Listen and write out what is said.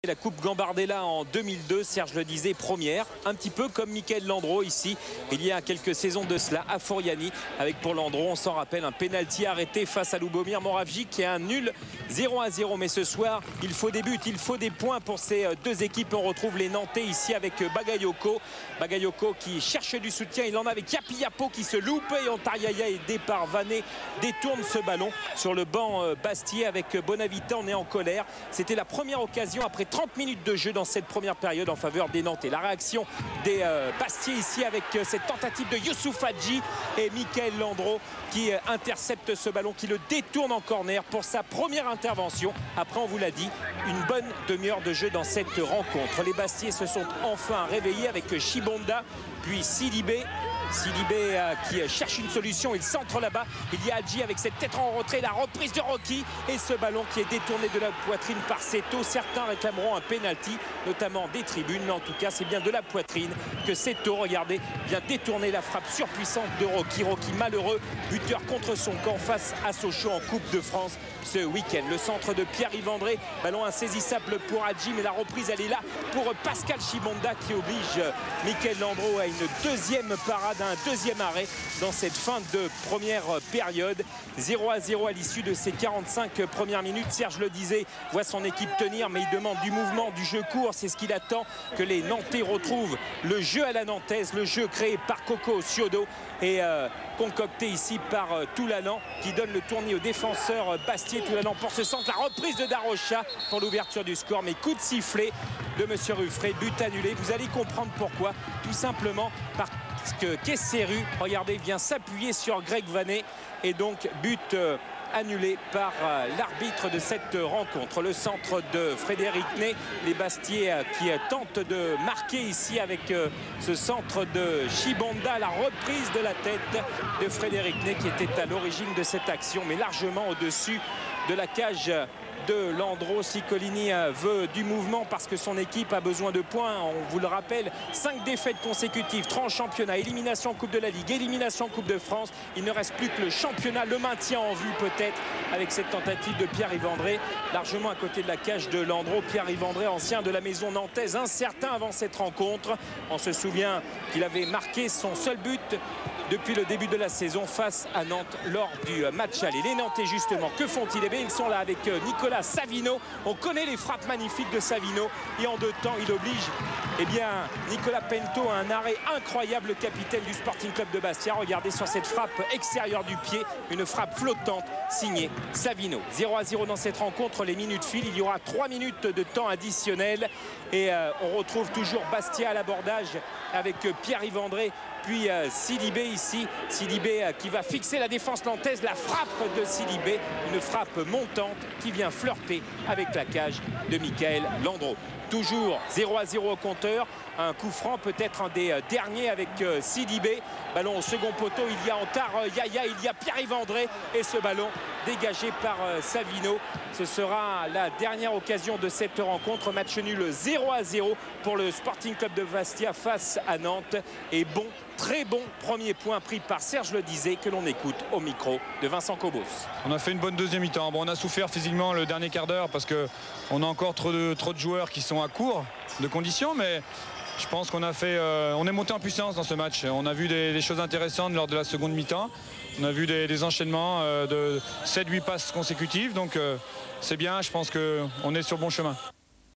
La Coupe Gambardella en 2002, Serge le disait, première, un petit peu comme Michael Landreau ici, il y a quelques saisons de cela, à Foriani, avec pour Landreau, on s'en rappelle, un pénalty arrêté face à Lubomir Moravgic qui est un nul 0-0. Mais ce soir, il faut des buts, il faut des points pour ces deux équipes. On retrouve les Nantais ici avec Bagayoko. Bagayoko qui cherche du soutien, il en a avec Yapiapo qui se loupe et Ontariaya aidé par Vanet détourne ce ballon sur le banc Bastier avec Bonavita. On est en colère. C'était la première occasion après 30 minutes de jeu dans cette première période en faveur des Nantais. La réaction des Bastiers ici avec cette tentative de Youssouf Hadji et Michael Landreau qui intercepte ce ballon, qui le détourne en corner pour sa première intervention. Après, on vous l'a dit, une bonne demi-heure de jeu dans cette rencontre. Les Bastiers se sont enfin réveillés avec Chibonda, puis Sidibé. Sidibé qui cherche une solution, il centre là-bas, il y a Hadji avec cette tête en retrait, la reprise de Rocky et ce ballon qui est détourné de la poitrine par Seto. Certains réclameront un penalty, notamment des tribunes, mais en tout cas c'est bien de la poitrine que Seto, regardez, vient détourner la frappe surpuissante de Rocky. Rocky malheureux, buteur contre son camp face à Sochaux en Coupe de France ce week-end. Le centre de Pierre-Yves André, ballon insaisissable pour Hadji, mais la reprise elle est là pour Pascal Chibonda qui oblige Michael Landreau à une deuxième parade, un deuxième arrêt dans cette fin de première période. 0-0 à l'issue de ces 45 premières minutes. Serge le disait, voit son équipe tenir, mais il demande du mouvement, du jeu court. C'est ce qu'il attend, que les Nantais retrouvent le jeu à la nantaise, le jeu créé par Coco Ciodo et concocté ici par Toulalan qui donne le tournis au défenseur Bastier. Toulalan pour ce centre, la reprise de Darocha pour l'ouverture du score, mais coup de sifflet de Monsieur Ruffray, but annulé. Vous allez comprendre pourquoi, tout simplement parce que Kesseru, regardez, vient s'appuyer sur Greg Vanet et donc but annulé par l'arbitre de cette rencontre. Le centre de Frédéric Ney, les Bastiers qui tentent de marquer ici avec ce centre de Chibonda, la reprise de la tête de Frédéric Ney qui était à l'origine de cette action, mais largement au-dessus de la cage de Landreau. Ciccolini veut du mouvement parce que son équipe a besoin de points. On vous le rappelle, 5 défaites consécutives, 3 en championnat, élimination en Coupe de la Ligue, élimination en Coupe de France. Il ne reste plus que le championnat, le maintien en vue peut-être avec cette tentative de Pierre-Yves André, largement à côté de la cage de Landreau. Pierre-Yves André, ancien de la maison nantaise, incertain avant cette rencontre. On se souvient qu'il avait marqué son seul but depuis le début de la saison face à Nantes lors du match aller. Les Nantais justement, que font-ils? Eh bien, ils sont là avec Nicolas Savino. On connaît les frappes magnifiques de Savino et en 2 temps il oblige Nicolas Pento à un arrêt incroyable, le capitaine du Sporting Club de Bastia. Regardez sur cette frappe extérieure du pied, une frappe flottante signée Savino. 0-0 dans cette rencontre, les minutes filent, il y aura 3 minutes de temps additionnel et on retrouve toujours Bastia à l'abordage avec Pierre-Yves André puis Sidibé ici, Sidibé qui va fixer la défense nantaise, la frappe de Sidibé, une frappe montante qui vient flirter avec la cage de Michael Landreau. Toujours 0-0 au compteur, un coup franc peut-être un des derniers avec Sidibé, ballon au second poteau, il y a Ontariaya, il y a Pierre-Yves André et ce ballon dégagé par Savino. Ce sera la dernière occasion de cette rencontre, match nul 0-0 pour le Sporting Club de Bastia face à Nantes et bon, très bon premier point pris par Serge le disait que l'on écoute au micro de Vincent Cobos. On a fait une bonne deuxième mi-temps. Bon, on a souffert physiquement le dernier quart d'heure parce qu'on a encore trop de joueurs qui sont à court de conditions, mais je pense qu'on a fait, on est monté en puissance dans ce match. On a vu des choses intéressantes lors de la seconde mi-temps. On a vu des enchaînements de 7-8 passes consécutives, donc c'est bien. Je pense qu'on est sur bon chemin.